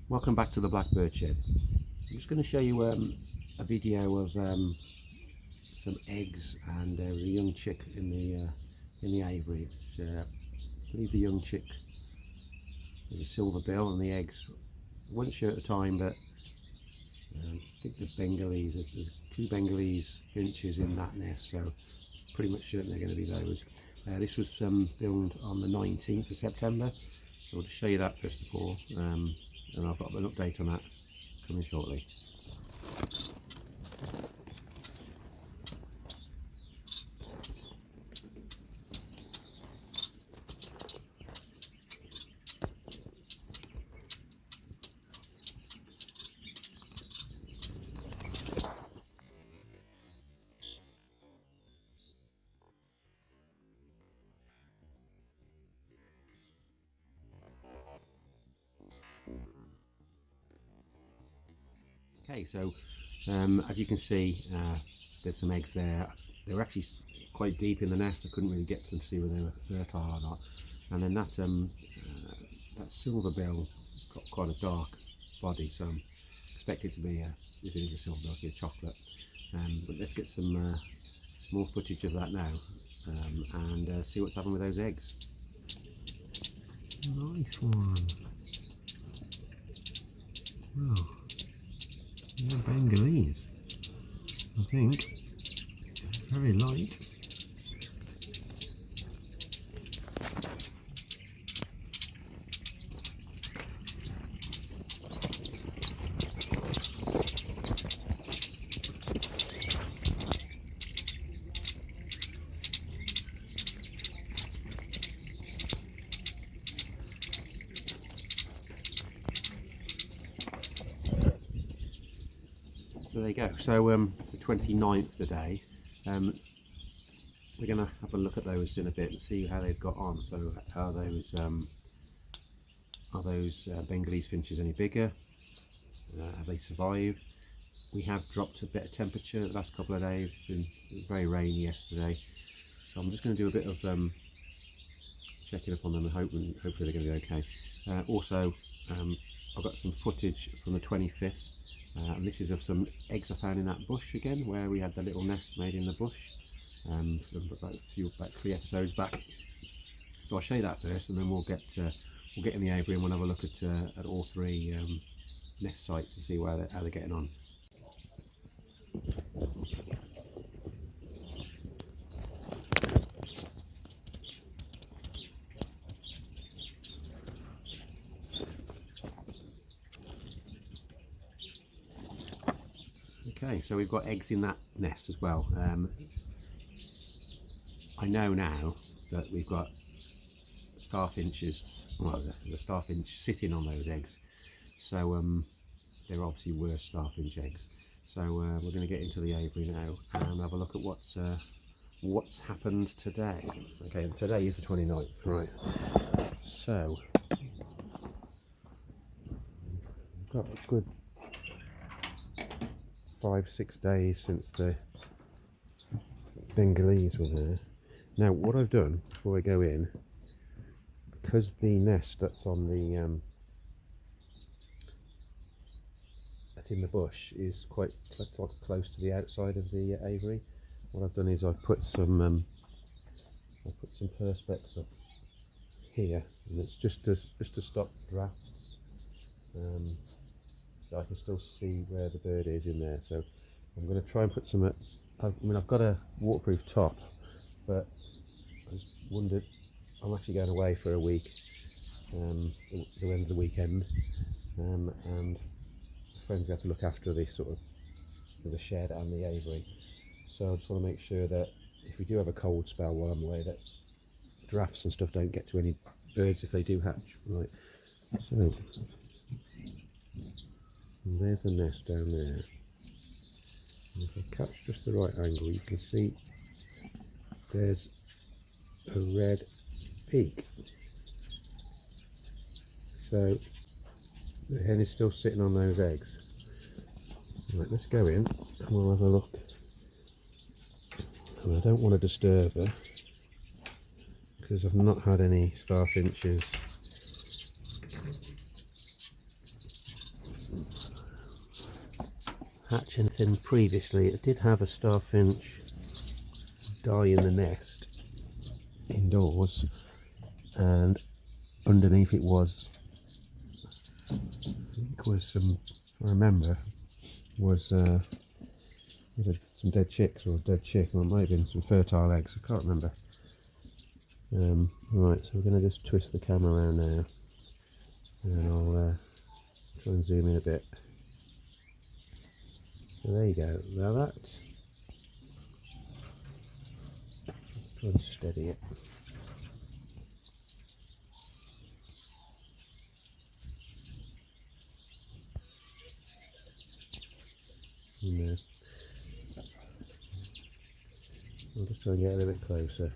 Welcome back to the Blackbird Shed. I'm just going to show you a video of some eggs and a young chick in the aviary. I believe the young chick is a silver bill and the eggs, I wasn't sure at the time, but I think the Bengalese, there's 2 Bengalese finches in that nest, so pretty much certain they're going to be those. This was filmed on the 19th of September, so I'll just show you that first of all, and I've got an update on that coming shortly. Okay, so as you can see, there's some eggs there. They were actually quite deep in the nest. I couldn't really get to see whether they were fertile or not. And then that silver bill got quite a dark body, so I'm expecting it to be if it is a silver bill, a chocolate. But let's get some more footage of that now, and see what's happened with those eggs. Nice one. Wow. They're Bengalese, I think. Very light. So there you go. So it's the 29th today. We're going to have a look at those in a bit and see how they've got on. So are those Bengalese finches any bigger? Have they survived? We have dropped a bit of temperature the last couple of days. It was very rainy yesterday, so I'm just going to do a bit of checking up on them and hopefully they're going to be okay. Also, I've got some footage from the 25th. And this is of some eggs I found in that bush again, where we had the little nest made in the bush, from about 3 episodes back. So I'll show you that first, and then we'll get in the aviary and we'll have a look at all 3 nest sites and see how they're getting on. Okay, so we've got eggs in that nest as well. I know now that we've got starfinches, well, there's a starfinch sitting on those eggs, so they're obviously worse starfinch eggs. So we're going to get into the aviary now and have a look at what's happened today. Okay, and today is the 29th, right? So we've got a good 5-6 days since the Bengalese were there. Now what I've done before I go in, because the nest that's on the that's in the bush is quite close to the outside of the aviary, what I've done is I've put some perspex up here, and it's just to stop drafts. So I can still see where the bird is in there. So I'm going to try and put some. I've got a waterproof top, but I just wondered. I'm actually going away for a week, the end of the weekend, and friends have to look after this sort of the shed and the aviary. So I just want to make sure that if we do have a cold spell while I'm away, that drafts and stuff don't get to any birds if they do hatch. Right. So. And there's the nest down there. And if I catch just the right angle, you can see there's a red peak. So the hen is still sitting on those eggs. Right, let's go in and we'll have a look. And I don't want to disturb her because I've not had any starfinches hatch anything previously. It did have a starfinch die in the nest indoors, and underneath it was, I think was some, I remember, was either some dead chicks or a dead chick, or it might have been some fertile eggs, I can't remember. Right, so we're going to just twist the camera around now, and I'll try and zoom in a bit. So there you go. Now that, try and steady it. And, I'll just try and get a little bit closer.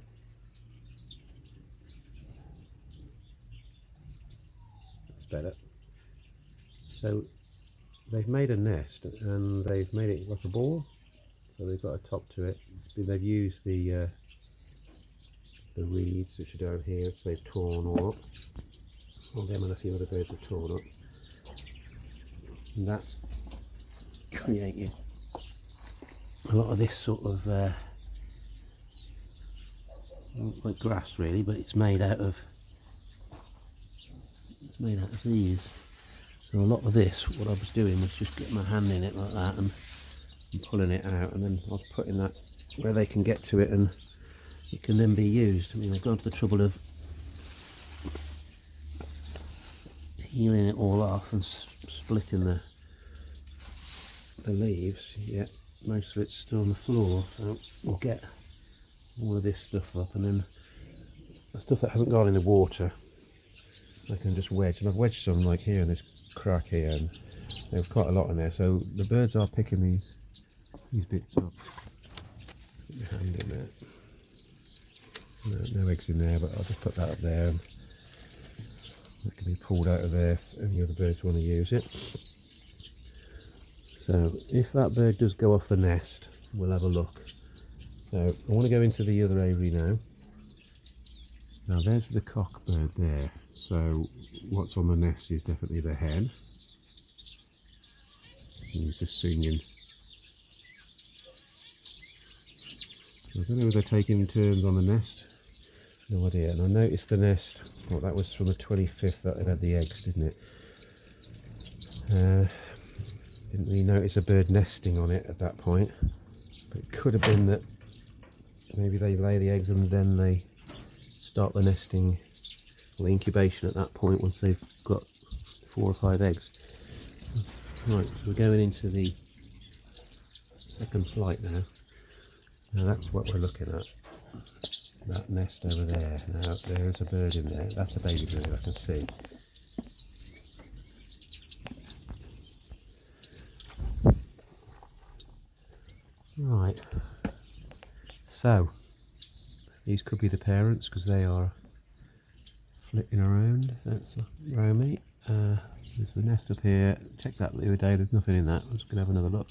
That's better. So they've made a nest, and they've made it like a ball, so they've got a top to it. They've used the reeds which are down here, which they've torn all up. All them and a few other birds have torn up, and that's created a lot of this sort of like grass really, but it's made out of these. So a lot of this, what I was doing was just getting my hand in it like that and pulling it out, and then I was putting that where they can get to it and it can then be used. I mean, they've gone to the trouble of peeling it all off and splitting the leaves, yet most of it's still on the floor, so we'll get all of this stuff up, and then the stuff that hasn't gone in the water I can just wedge, and I've wedged some like here in this crack here, and there's quite a lot in there, so the birds are picking these bits up. Put your hand in there. No eggs in there, but I'll just put that up there, and that can be pulled out of there if any other birds want to use it. So if that bird does go off the nest, we'll have a look. So I want to go into the other aviary now. Now there's the cock bird there, so what's on the nest is definitely the hen. He's just singing. So I don't know if they're taking turns on the nest, no idea. And I noticed the nest, well, that was from the 25th that it had the eggs, didn't it? Didn't really notice a bird nesting on it at that point, but it could have been that maybe they lay the eggs and then they start the nesting or the incubation at that point once they've got 4 or 5 eggs. Right, so we're going into the second flight now. Now that's what we're looking at, that nest over there. Now there is a bird in there, that's a baby bird I can see. Right, so these could be the parents because they are flitting around. That's around me. There's the nest up here. Check that the other day, there's nothing in that. I'm just going to have another look.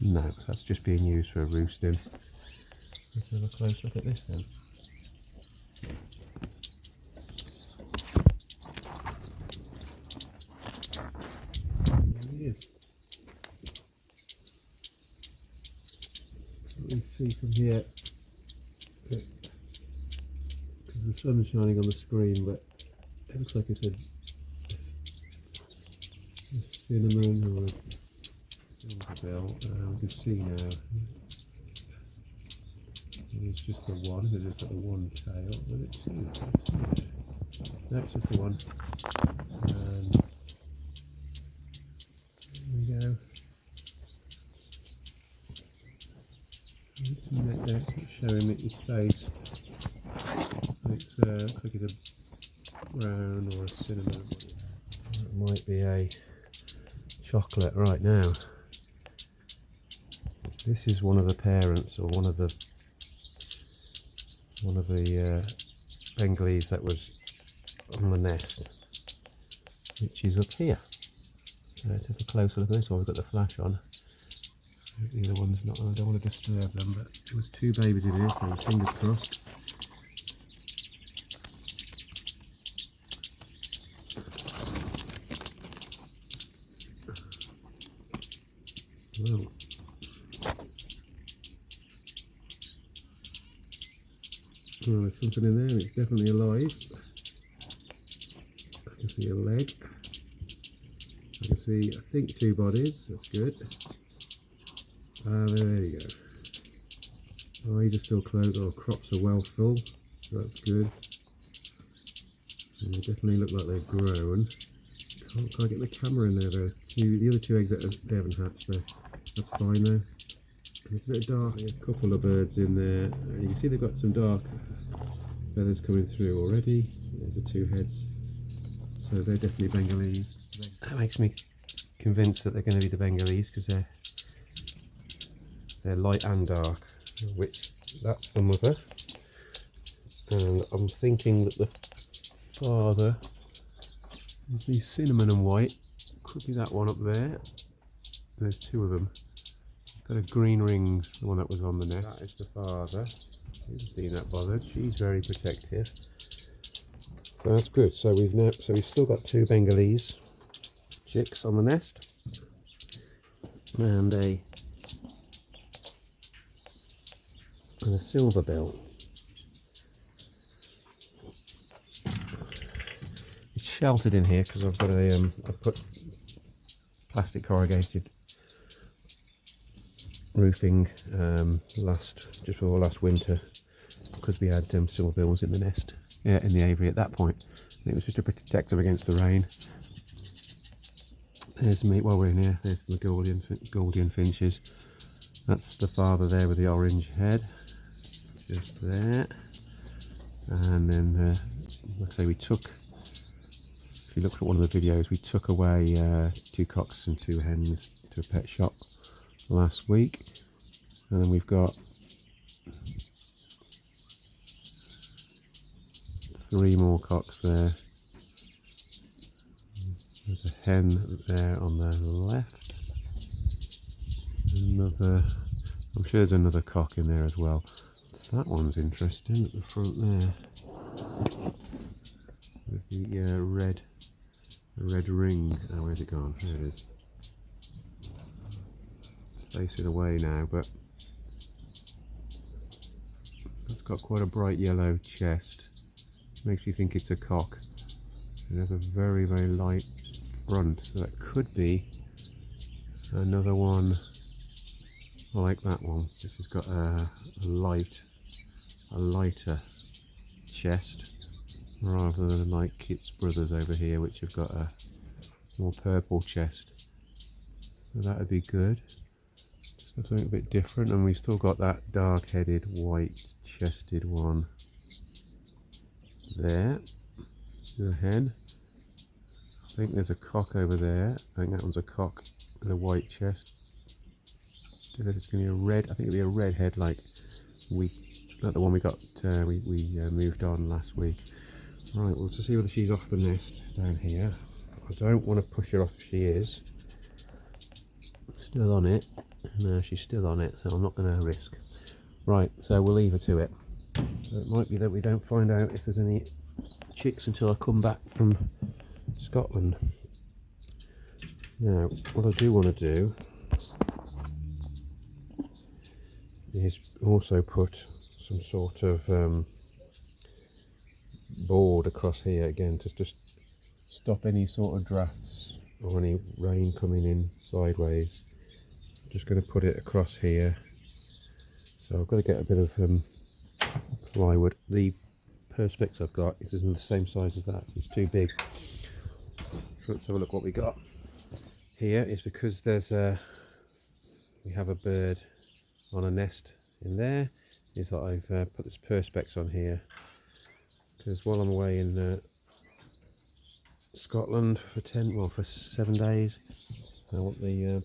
No, that's just being used for roosting. Let's have a close look at this then. There he is. What we see from here, because the sun's shining on the screen, but it looks like it's a cinnamon or a silverbell. We can see now. It's just the one, it's just got the one tail, but it's two. No, it's just the one. And there we go. It's neck there, it's not showing it his face. It's looks like it's a brown or a cinnamon. It might be a chocolate. Right, now this is one of the parents, or one of the Bengalese that was on the nest, which is up here. Let's have a closer look at this one. We've got the flash on. The other one's not, I don't want to disturb them, but there was 2 babies in here, so fingers crossed. well. Oh, there's something in there and it's definitely alive. I can see a leg. I can see, I think, 2 bodies. That's good. There you go. Eyes are still closed. Oh, crops are well full. So that's good. And they definitely look like they're grown. Can't quite get the camera in there though. The other 2 eggs that they haven't hatched though. That's fine though. And it's a bit dark. A couple of birds in there. You can see they've got some dark feathers coming through already. There's the 2 heads. So they're definitely Bengalese. That makes me convinced that they're going to be the Bengalese because they're light and dark. Which that's the mother. And I'm thinking that the father is the cinnamon and white. Could be that one up there. There's 2 of them. Got a green ring, the one that was on the nest. That is the father. You haven't seen that bothered. She's very protective. So that's good. So we've still got 2 Bengalese chicks on the nest, and a silver bill. It's sheltered in here because I've got I've put plastic corrugated roofing just before last winter because we had silver bills in the nest, in the aviary at that point. And it was just to protect them against the rain. There's me while we're in here. There's the Gordian finches. That's the father there with the orange head, just there. And then, like I say, if you looked at one of the videos, we took away 2 cocks and 2 hens to a pet shop last week, and then we've got 3 more cocks there. There's a hen there on the left. I'm sure there's another cock in there as well. That one's interesting at the front there, with the red ring. Oh, where's it gone? There it is. It's facing away now, but it's got quite a bright yellow chest. Makes you think it's a cock. It has a very, very light front, so that could be another one like that one. This has got a lighter chest rather than like its brothers over here, which have got a more purple chest. So that would be good. Just have something a bit different, and we've still got that dark-headed, white-chested one there. The hen. I think there's a cock over there. I think that one's a cock with a white chest. I don't know if it's going to be a red. I think it'll be a red head, like the one we got. We moved on last week. Right, well, to see whether she's off the nest down here. I don't want to push her off if she is. Still on it. No, she's still on it, so I'm not going to risk. Right, so we'll leave her to it. So it might be that we don't find out if there's any chicks until I come back from Scotland. Now, what I do want to do is also put some sort of board across here again to just stop any sort of drafts or any rain coming in sideways. I'm just going to put it across here. So I've got to get a bit of plywood. The perspex I've got is the same size as that. It's too big. So let's have a look what we got. Here is because we have a bird on a nest in there, is that I've put this perspex on here because while I'm away in Scotland for 7 days, I want the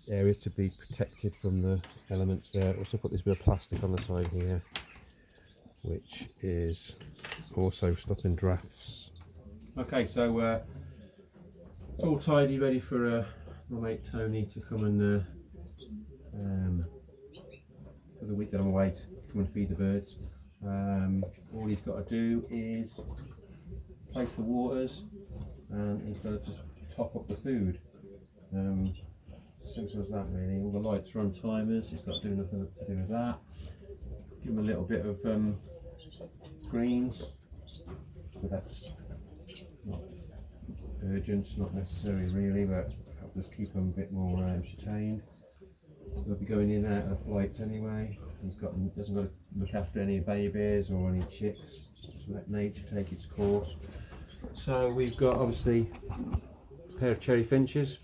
area to be protected from the elements there. Also put this bit of plastic on the side here, which is also stopping drafts. Okay, so it's all tidy, ready for my mate Tony to come and for the week that I'm away to come and feed the birds. All he's got to do is place the waters, and he's got to just top up the food. simple as that really. All the lights are on timers, it's got to do nothing to do with that. Give them a little bit of greens, but that's not urgent, not necessary really, but help us keep them a bit more entertained. They'll be going in and out of the flights anyway. Doesn't got to look after any babies or any chicks. Just let nature take its course. So we've got obviously a pair of cherry finches.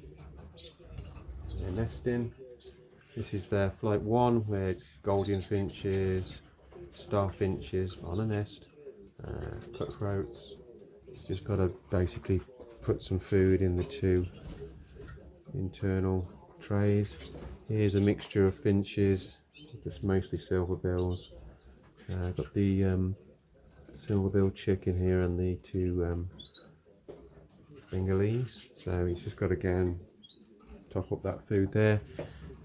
They're nesting. This is their flight 1, where it's Golden finches, star finches on a nest, cutthroats. It's just got to basically put some food in the 2 internal trays. Here's a mixture of finches, just mostly silverbills. Got the silverbill chicken here and the 2 Bengalese. So he's just got to again top up that food there.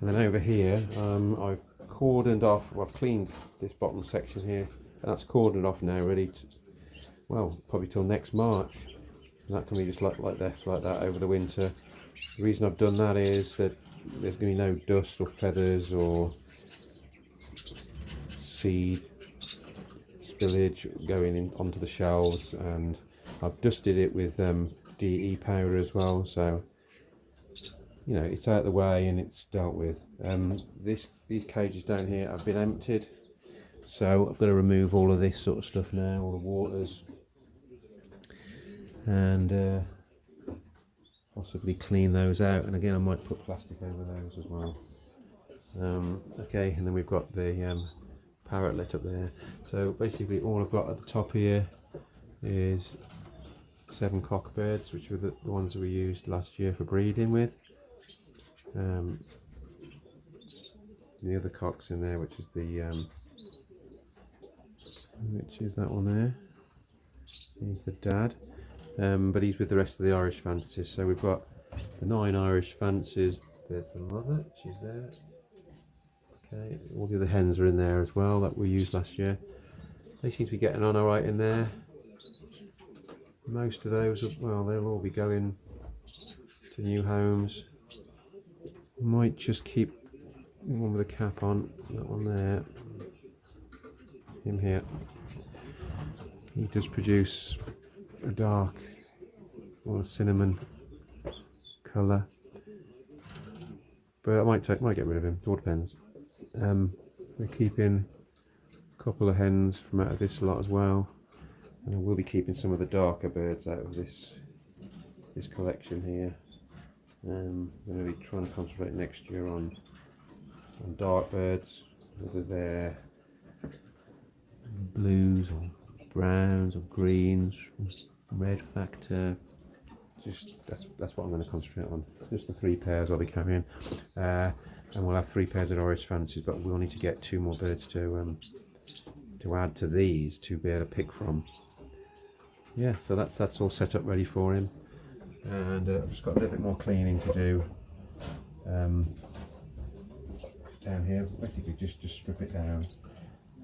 And then over here, I've cordoned off, well, I've cleaned this bottom section here, and that's cordoned off now, ready to, well, probably till next March. And that can be just like that over the winter. The reason I've done that is that there's going to be no dust or feathers or seed spillage going in onto the shelves, and I've dusted it with DE powder as well, so you know it's out of the way and it's dealt with. These cages down here have been emptied, so I've got to remove all of this sort of stuff now, all the waters, and possibly clean those out, and again I might put plastic over those as well. Okay, and then we've got the parrot lit up there. So basically all I've got at the top here is 7 cockbirds, which were the ones that we used last year for breeding with. The other cock's in there, which is that one there. He's the dad. But he's with the rest of the Irish fancies. So we've got the 9 Irish fancies. There's the mother, she's there. Okay, all the other hens are in there as well that we used last year. They seem to be getting on alright in there. Most of those, well, they'll all be going to new homes. Might just keep one with a cap on, that one there. Him here. He does produce a dark or a cinnamon colour, but I might get rid of him. It all depends. We're keeping a couple of hens from out of this lot as well, and we'll be keeping some of the darker birds out of this collection here. I'm going to be trying to concentrate next year on dark birds, whether they're blues or browns or greens, red factor. Just that's what I'm going to concentrate on. Just the 3 pairs I'll be carrying, and we'll have 3 pairs of Irish fancies, but we'll need to get 2 more birds to add to these to be able to pick from. Yeah, so that's all set up ready for him, and I've just got a little bit more cleaning to do down here. Basically just strip it down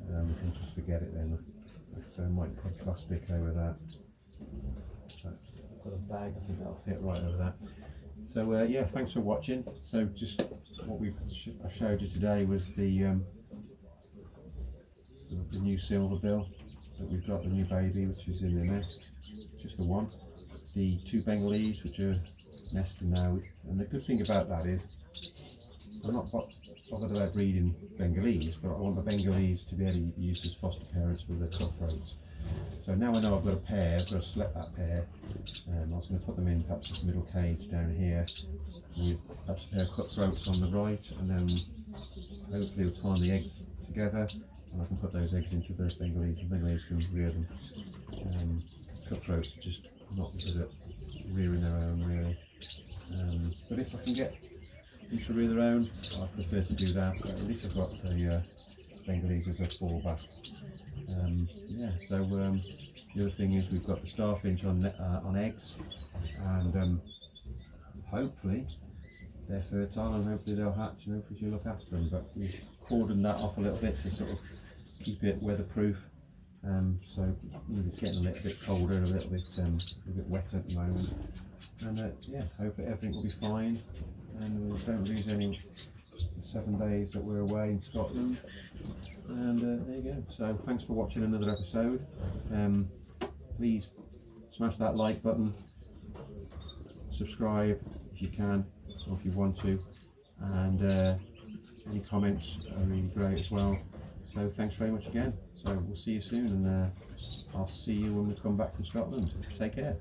and just forget it then. So I might put plastic over that. I've got a bag, I think that'll fit right over that. So yeah, thanks for watching. So just what I showed you today was the new silverbill that we've got, the new baby which is in the nest, just the one. The 2 Bengalese which are nesting now, and the good thing about that is I'm not bothered about breeding Bengalese, but I want the Bengalese to be able to be used as foster parents for the cutthroats. So now I know I've got a pair, I've got to select that pair. I was going to put them in perhaps this middle cage down here, with perhaps a pair of cutthroats on the right, and then hopefully we'll time the eggs together, and I can put those eggs into the Bengalese, and Bengalese can rear them. Cutthroats are just not good at rearing their own really. But if I can get them to rear their own, I prefer to do that. But at least I've got the Bengalese as a fallback. Yeah, so the other thing is we've got the starfinch on eggs, and hopefully they're fertile, and hopefully they'll hatch, and hopefully you'll look after them. But we've cordoned that off a little bit to sort of keep it weatherproof, So it's getting a little bit colder, a little bit wetter at the moment. And yeah, hope that everything will be fine, and we don't lose any 7 days that we're away in Scotland. And there you go. So thanks for watching another episode. Please smash that like button, subscribe if you can, or if you want to, and any comments are really great as well. So thanks very much again. So we'll see you soon, and I'll see you when we come back from Scotland. Take care.